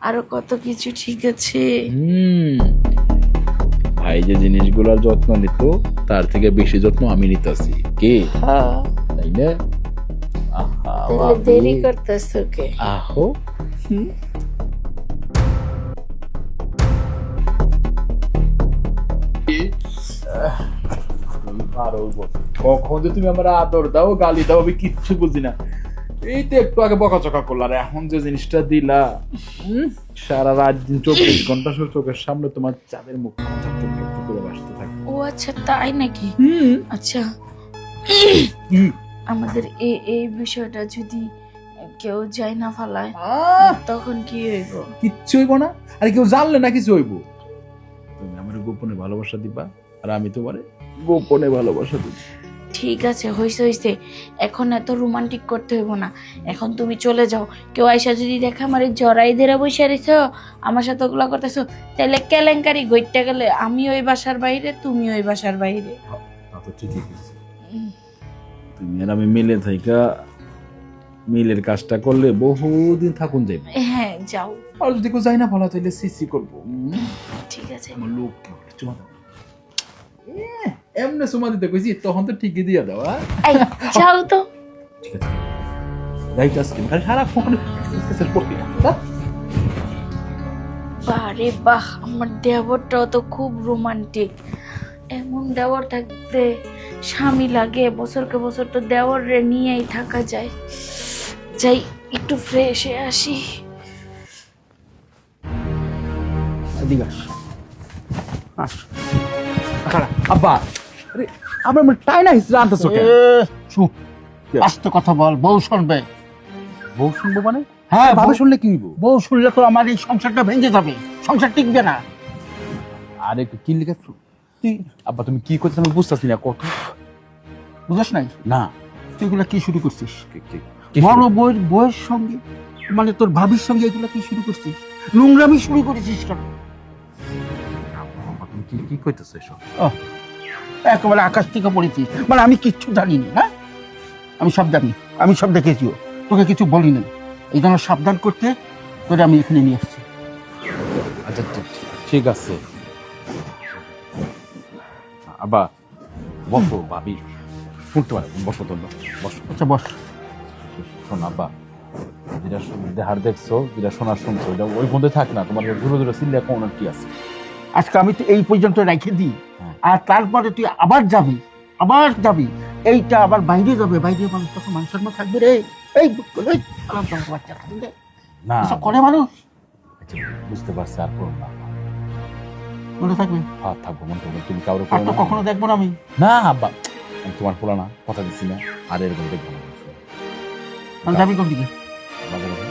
আরো কত কিছু ঠিক আছে। ভাই যে জিনিসগুলোর যত্ন নিত তার থেকে বেশি যত্ন আমি নিতেছি কে হ্যাঁ, তাই না? আহা, তাহলে বাবু। দেরি করতেছো কে? আহো কখন যে তুমি আমার আদর দাও গালি দাও আমি কিচ্ছু বুঝি না। এই তো একটু আগে বকাচকা করলা আর এখন যে জিনিসটা দিলা সারা রাত দিন 24 ঘন্টা শুধু চোখের সামনে তোমার চাঁদের মুখ করে বাসতে থাকে। ও আচ্ছা, তাই নাকি? আচ্ছা, আমাদের এই বিষয়টা যদি কেউ যাই না ফালায় তখন কি হইব? কিচ্ছু হইব না। আরে কেউ জানলে না কিছু হইব। তুমি আমার গোপনে ভালোবাসা দিবা আর আমি তোমারে গোপনে ভালোবাসা দিব। ঠিক আছে, হইছে হইছে, এখন এত রোমান্টিক করতে হইব না। এখন তুমি চলে যাও। কেউ আইসা যদি দেখে আমার এই জড়াই ধরে বসে রইছ, আমার সাথে ওগুলা করতেছো, তাহলে কেলেঙ্কারি গইটটা গেলে আমি ওই বাসার বাইরে, তুমি ওই বাসার বাইরে। তা তো ঠিকই কইছো। তুমি আর আমি মিলে থাইকা মিলের কাজটা করলে বহুদিন থাকুন যাইবে। হ্যাঁ, যাও। আর যদি কেউ যাই না ভালো তাইলে সিসি করবো। ঠিক আছে। আমার লোক চুমা দাও। এমনি চুমা দিতে কইছি তখন তো ঠিকই দিয়া দাও। এই যাও তো। ঠিক আছে যাইতাছি আরে সারাক্ষণ পড়তে বারে বাহ, আমার দেবরটাও তো খুব রোমান্টিক। এমন দেবর থাকতে স্বামী লাগে, বছরকে বছর তো দেবরে নিয়েই থাকা যায়। যাই একটু ফ্রেশ হয়ে আসি। আব্বা আরে আমার মানে টাই না হিসরা আনতেছো কেন? চুপ, আস্তে কথা বল, বউ শুনবে। বউ শুনবো মানে? হ্যাঁ, ভাবে শুনলে কি হইব? বউ শুনলে তো আমার এই সংসারটা ভেঙে যাবে, সংসার টিকবে না। আরে একটু কি লিখে তুই আব্বা তুমি কি করছিস আমি বুঝতেছি না কত বুঝছ নাই? না তুই এগুলা কি শুরু করছিস? কি বড় বউয়ের সঙ্গে, মানে তোর ভাবির সঙ্গে এগুলা কি শুরু করছিস? নোংরামি শুরু করেছিস কেন? আব্বা, তুমি কি কি কইতেছো এসব? একেবারে আকাশ থেকে পড়েছিস, মানে আমি কিচ্ছু জানিনি। হ্যাঁ, আমি সব জানি, আমি সব দেখেছিও, তোকে কিছু বলিনি। এই জন্য সাবধান করতে তোরে আমি এখানে নিয়ে আসছি। আচ্ছা ঠিক আছে আব্বা বসো ভাবি শুনতে পারে বসো তো বসো। আচ্ছা বস। শোন আব্বা যেটা দেহার দেখছো যেটা শোনার শুনছো এটা ওই মধ্যে থাক না, তোমার দূরে দূরে চিল্লে কোন কি আছে। আজকে আমি তো এই পর্যন্ত রেখে দিই, হ্যাঁ। আর তারপরে তুই আবার যাবি, এইটা আবার বাইরে যাবে, বাইরে মানুষ তখন মানুষের মধ্যে থাকবে রে। এই বাচ্চা থাকবে না এসব করে মানুষ, আচ্ছা, বুঝতে পারছি আর করো না। মনে থাকবে। হ্যাঁ থাকবো মনে করবো তুমি কারো আর তো কখনো দেখবো না আমি। না আব্বা আমি তোমার পোলা না কথা দিচ্ছি না আর এরকম দেখবো না। আমি যাবি কোন দিকে? মাঝে মাঝে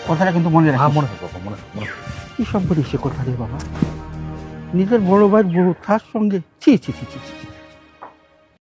কথাটা কিন্তু মনে রাখ। মনে থাকবো মনে থাকবো কি সব করিস সে কথা রে বাবা, নিজের বড় ভাই বউ তার সঙ্গে ছি ছি ছি ছি ছি।